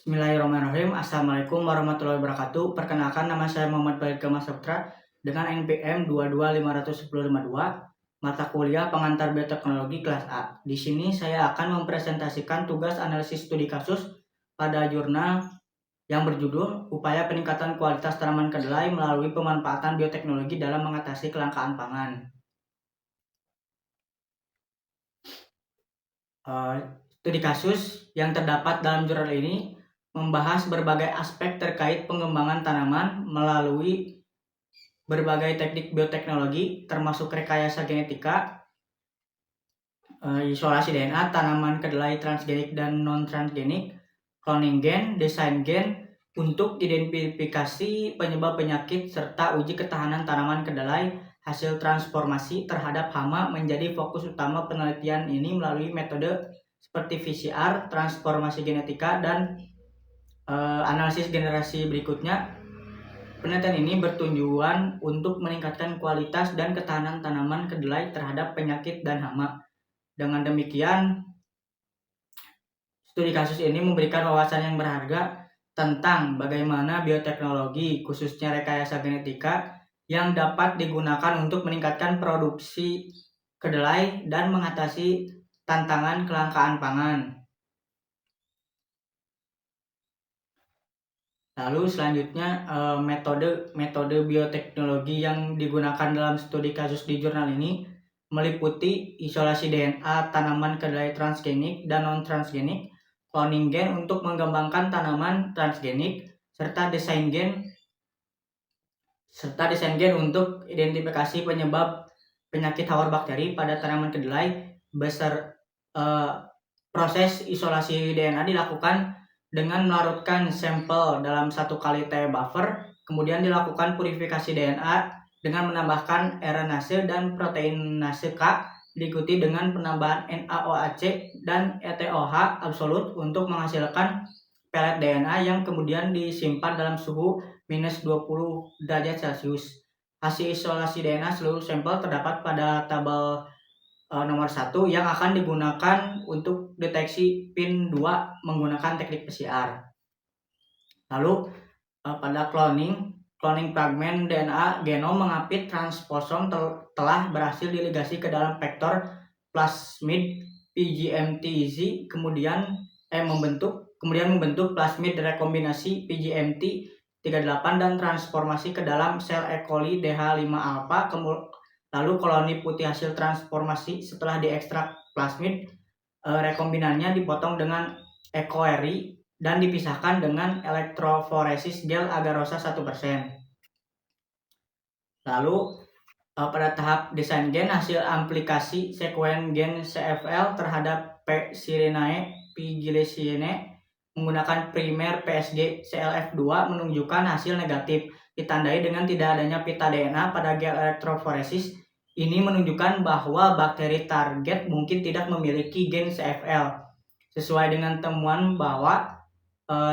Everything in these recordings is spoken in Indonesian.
Bismillahirrahmanirrahim. Assalamualaikum warahmatullahi wabarakatuh. Perkenalkan, nama saya Muhammad Baik Gamal Saputra dengan NPM 2251052, mata kuliah pengantar bioteknologi kelas A. Di sini saya akan mempresentasikan tugas analisis studi kasus pada jurnal yang berjudul Upaya Peningkatan Kualitas Tanaman Kedelai Melalui Pemanfaatan Bioteknologi dalam Mengatasi Kelangkaan Pangan. Studi kasus yang terdapat dalam jurnal ini membahas berbagai aspek terkait pengembangan tanaman melalui berbagai teknik bioteknologi termasuk rekayasa genetika, isolasi DNA, tanaman kedelai transgenik dan non-transgenik, cloning gen, desain gen untuk identifikasi penyebab penyakit serta uji ketahanan tanaman kedelai. Hasil transformasi terhadap hama menjadi fokus utama penelitian ini melalui metode seperti VCR, transformasi genetika, dan analisis generasi berikutnya. Penelitian ini bertujuan untuk meningkatkan kualitas dan ketahanan tanaman kedelai terhadap penyakit dan hama. Dengan demikian, studi kasus ini memberikan wawasan yang berharga tentang bagaimana bioteknologi, khususnya rekayasa genetika, yang dapat digunakan untuk meningkatkan produksi kedelai dan mengatasi tantangan kelangkaan pangan. Lalu selanjutnya metode bioteknologi yang digunakan dalam studi kasus di jurnal ini meliputi isolasi DNA tanaman kedelai transgenik dan non-transgenik, cloning gen untuk mengembangkan tanaman transgenik, serta desain gen untuk identifikasi penyebab penyakit hawar bakteri pada tanaman kedelai. Proses isolasi DNA dilakukan dengan melarutkan sampel dalam 1 kali T buffer, kemudian dilakukan purifikasi DNA dengan menambahkan RNase dan proteinase K, diikuti dengan penambahan NaOHC dan ETOH absolut untuk menghasilkan pelet DNA yang kemudian disimpan dalam suhu minus 20 derajat Celcius. Hasil isolasi DNA seluruh sampel terdapat pada tabel nomor 1 yang akan digunakan untuk deteksi PIN2 menggunakan teknik PCR. Lalu pada cloning fragmen DNA genom mengapit transposon telah berhasil diligasi ke dalam vektor plasmid PGMT-Z, kemudian membentuk plasmid rekombinasi PGMT38 dan transformasi ke dalam sel E. coli DH5-alpha. Lalu koloni putih hasil transformasi setelah diekstrak plasmid rekombinannya dipotong dengan EcoERI dan dipisahkan dengan elektroforesis gel agarosa 1%. Lalu pada tahap desain gen, hasil aplikasi sekuen gen CFL terhadap P. sirinae P. glycine menggunakan primer PSG CLF2 menunjukkan hasil negatif, ditandai dengan tidak adanya pita DNA pada gel elektroforesis. Ini menunjukkan bahwa bakteri target mungkin tidak memiliki gen CFL. Sesuai dengan temuan bahwa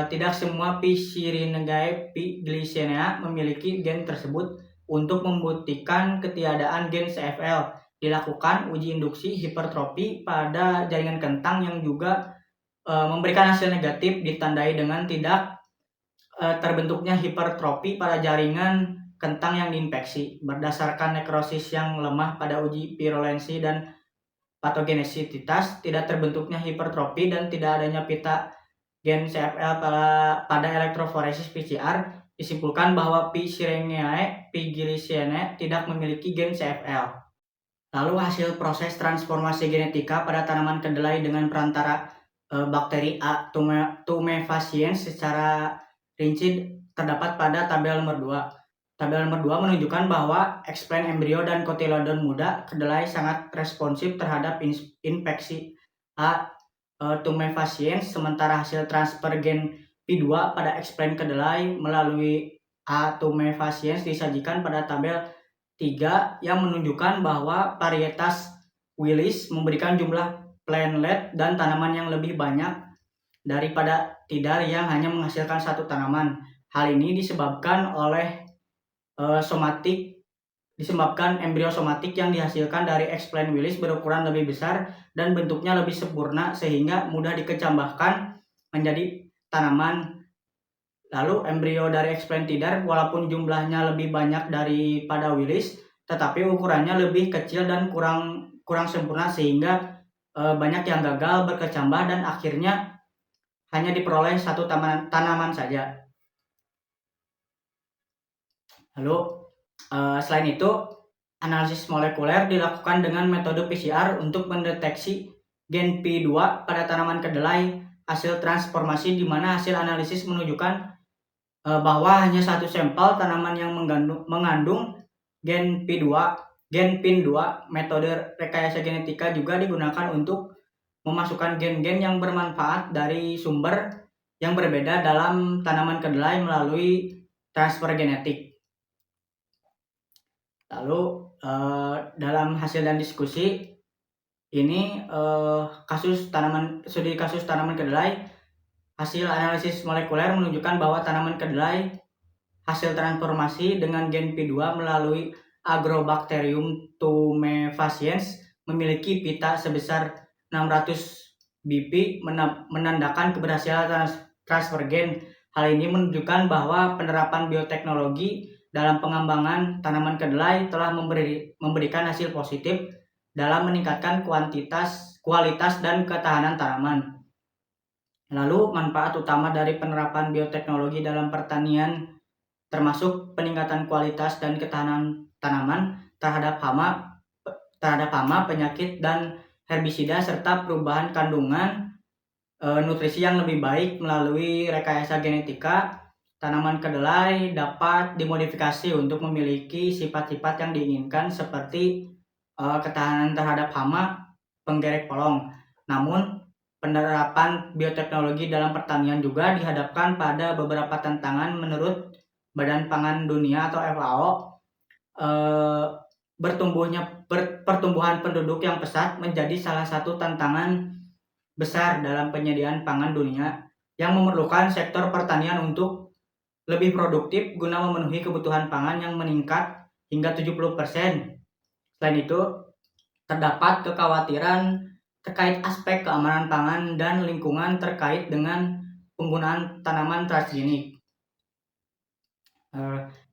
tidak semua Psirinae P. glycinea memiliki gen tersebut. Untuk membuktikan ketiadaan gen CFL, dilakukan uji induksi hipertrofi pada jaringan kentang yang juga memberikan hasil negatif, ditandai dengan tidak terbentuknya hipertrofi pada jaringan kentang yang diinfeksi. Berdasarkan nekrosis yang lemah pada uji virulensi dan patogenesitas, tidak terbentuknya hipertrofi dan tidak adanya pita gen CFL pada elektroforesis PCR, disimpulkan bahwa P. sirinae P. glycine tidak memiliki gen CFL. Lalu hasil proses transformasi genetika pada tanaman kedelai dengan perantara bakteri A. tumefaciens secara rinci terdapat pada tabel nomor 2. Tabel nomor 2 menunjukkan bahwa explant embrio dan kotilodon muda kedelai sangat responsif terhadap infeksi A. tumefaciens, sementara hasil transfer gen P2 pada explant kedelai melalui A. tumefaciens disajikan pada tabel 3 yang menunjukkan bahwa varietas Willis memberikan jumlah plantlet dan tanaman yang lebih banyak daripada tidar yang hanya menghasilkan satu tanaman. Hal ini disebabkan oleh disebabkan embrio somatik yang dihasilkan dari explant Willis berukuran lebih besar dan bentuknya lebih sempurna sehingga mudah dikecambahkan menjadi tanaman. Lalu embrio dari Explantidar walaupun jumlahnya lebih banyak daripada Willis, tetapi ukurannya lebih kecil dan kurang sempurna sehingga banyak yang gagal berkecambah dan akhirnya hanya diperoleh satu tanaman saja. Lalu selain itu, analisis molekuler dilakukan dengan metode PCR untuk mendeteksi gen P2 pada tanaman kedelai hasil transformasi, di mana hasil analisis menunjukkan bahwa hanya satu sampel tanaman yang mengandung gen PIN2. Metode rekayasa genetika juga digunakan untuk memasukkan gen-gen yang bermanfaat dari sumber yang berbeda dalam tanaman kedelai melalui transfer genetik. Lalu dalam hasil dan diskusi ini studi kasus tanaman kedelai, hasil analisis molekuler menunjukkan bahwa tanaman kedelai hasil transformasi dengan gen P2 melalui Agrobacterium tumefaciens memiliki pita sebesar 600 BP, menandakan keberhasilan transfer gen. Hal ini menunjukkan bahwa penerapan bioteknologi dalam pengembangan tanaman kedelai telah memberikan hasil positif dalam meningkatkan kualitas dan ketahanan tanaman. Lalu manfaat utama dari penerapan bioteknologi dalam pertanian termasuk peningkatan kualitas dan ketahanan tanaman terhadap hama, penyakit dan herbisida, serta perubahan kandungan nutrisi yang lebih baik melalui rekayasa genetika. Tanaman kedelai dapat dimodifikasi untuk memiliki sifat-sifat yang diinginkan seperti ketahanan terhadap hama, penggerek polong. Namun penerapan bioteknologi dalam pertanian juga dihadapkan pada beberapa tantangan. Menurut Badan Pangan Dunia atau FAO, pertumbuhan penduduk yang pesat menjadi salah satu tantangan besar dalam penyediaan pangan dunia, yang memerlukan sektor pertanian untuk lebih produktif guna memenuhi kebutuhan pangan yang meningkat hingga 70%. Selain itu, terdapat kekhawatiran terkait aspek keamanan pangan dan lingkungan terkait dengan penggunaan tanaman transgenik.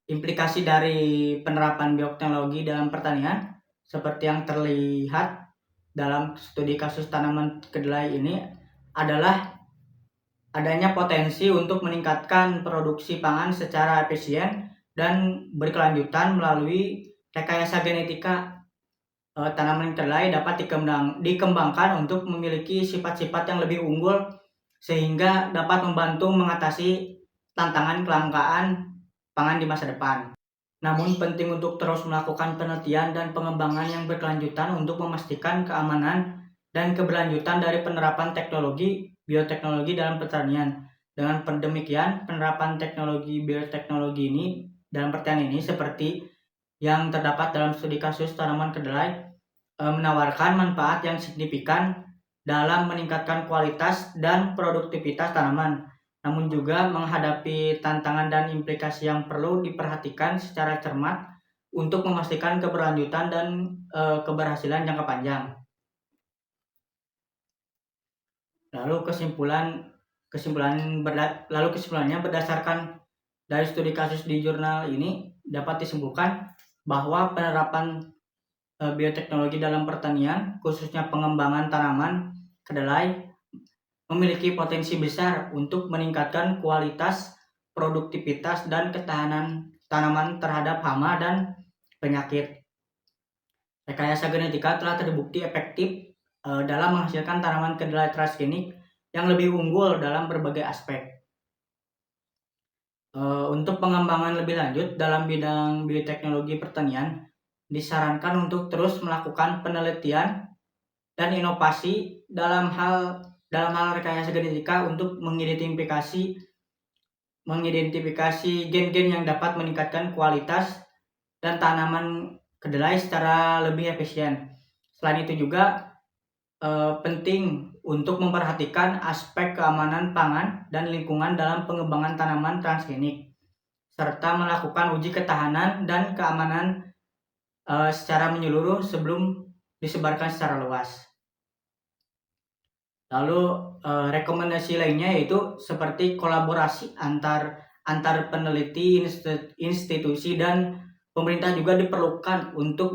Implikasi dari penerapan bioteknologi dalam pertanian seperti yang terlihat dalam studi kasus tanaman kedelai ini adalah adanya potensi untuk meningkatkan produksi pangan secara efisien dan berkelanjutan melalui rekayasa genetika. Tanaman kedelai dapat dikembangkan untuk memiliki sifat-sifat yang lebih unggul sehingga dapat membantu mengatasi tantangan kelangkaan pangan di masa depan. Namun penting untuk terus melakukan penelitian dan pengembangan yang berkelanjutan untuk memastikan keamanan dan keberlanjutan dari penerapan bioteknologi dalam pertanian. Dengan demikian, penerapan teknologi bioteknologi ini dalam pertanian ini seperti yang terdapat dalam studi kasus tanaman kedelai menawarkan manfaat yang signifikan dalam meningkatkan kualitas dan produktivitas tanaman, namun juga menghadapi tantangan dan implikasi yang perlu diperhatikan secara cermat untuk memastikan keberlanjutan dan keberhasilan jangka panjang. Lalu kesimpulannya berdasarkan dari studi kasus di jurnal ini dapat disimpulkan bahwa penerapan bioteknologi dalam pertanian, khususnya pengembangan tanaman kedelai, memiliki potensi besar untuk meningkatkan kualitas, produktivitas, dan ketahanan tanaman terhadap hama dan penyakit. Rekayasa genetika telah terbukti efektif dalam menghasilkan tanaman kedelai transgenik yang lebih unggul dalam berbagai aspek. Untuk pengembangan lebih lanjut dalam bidang bioteknologi pertanian, disarankan untuk terus melakukan penelitian dan inovasi dalam hal rekayasa genetika untuk mengidentifikasi gen-gen yang dapat meningkatkan kualitas dan tanaman kedelai secara lebih efisien. Selain itu juga penting untuk memperhatikan aspek keamanan pangan dan lingkungan dalam pengembangan tanaman transgenik, serta melakukan uji ketahanan dan keamanan secara menyeluruh sebelum disebarkan secara luas. Lalu rekomendasi lainnya yaitu seperti kolaborasi antar peneliti, institusi dan pemerintah juga diperlukan untuk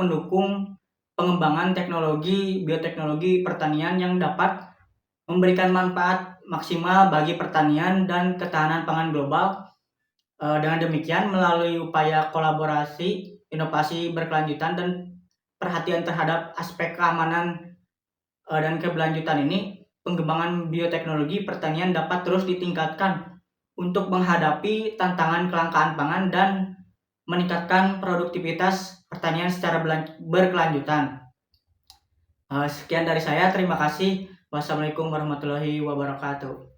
mendukung pengembangan teknologi bioteknologi pertanian yang dapat memberikan manfaat maksimal bagi pertanian dan ketahanan pangan global. Dengan demikian, melalui upaya kolaborasi, inovasi berkelanjutan dan perhatian terhadap aspek keamanan dan keberlanjutan ini, pengembangan bioteknologi pertanian dapat terus ditingkatkan untuk menghadapi tantangan kelangkaan pangan dan meningkatkan produktivitas pertanian secara berkelanjutan. Sekian dari saya, terima kasih. Wassalamualaikum warahmatullahi wabarakatuh.